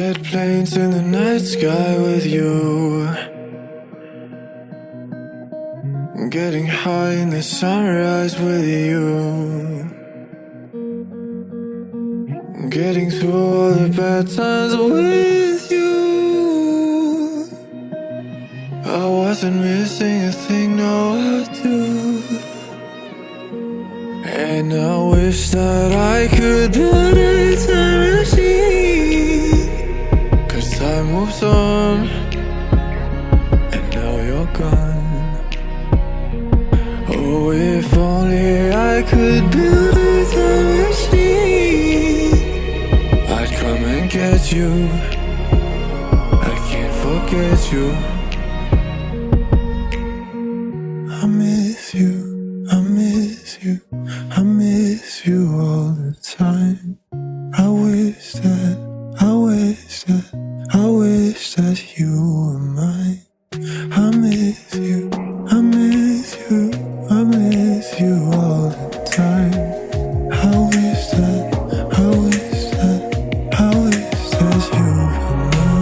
Jet planes in the night sky with you, getting high in the sunrise with you, getting through all the bad times with you. I wasn't missing a thing, no I do. And I wish that I could build a time machine, 'cause time moves on, and now you're gone. Oh, if only I could build a time machine, I'd come and get you. I can't forget you. I miss you, I miss you, I miss you all the time. I wish that, I wish that, I wish that you were mine. I miss you, I miss you, I miss you all the time. I wish that, I wish that, I wish that you were mine.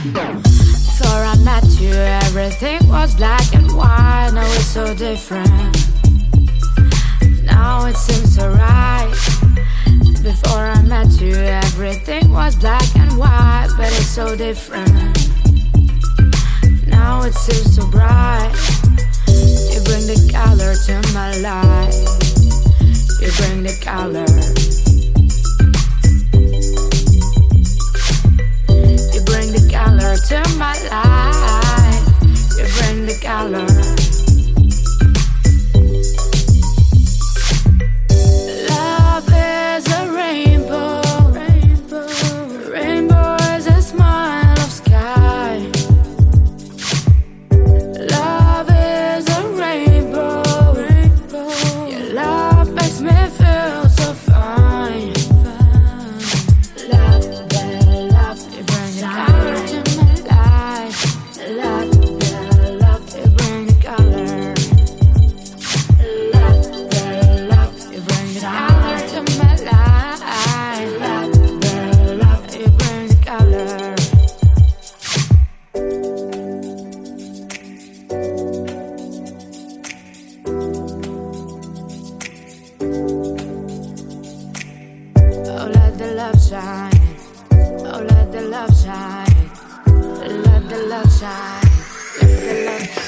Before I met you, everything was black and white. Now it's so different. Now it seems so right. Before I met you, everything was black and white, but it's so different. Now it seems so bright. You bring the color to my life. You bring the color. You bring the color to my life. You bring the color. Love is a rainbow. Rainbow is a smile of sky. Love is a rainbow. Your love makes me feel so fine. Love, love, you bring the color to my life. Love, love, you bring the color. Love, love, you bring the color to my life. Love, love, you bring the color. Oh, let the love shine. Oh, let the love shine. Let the love shine. Let the love shine.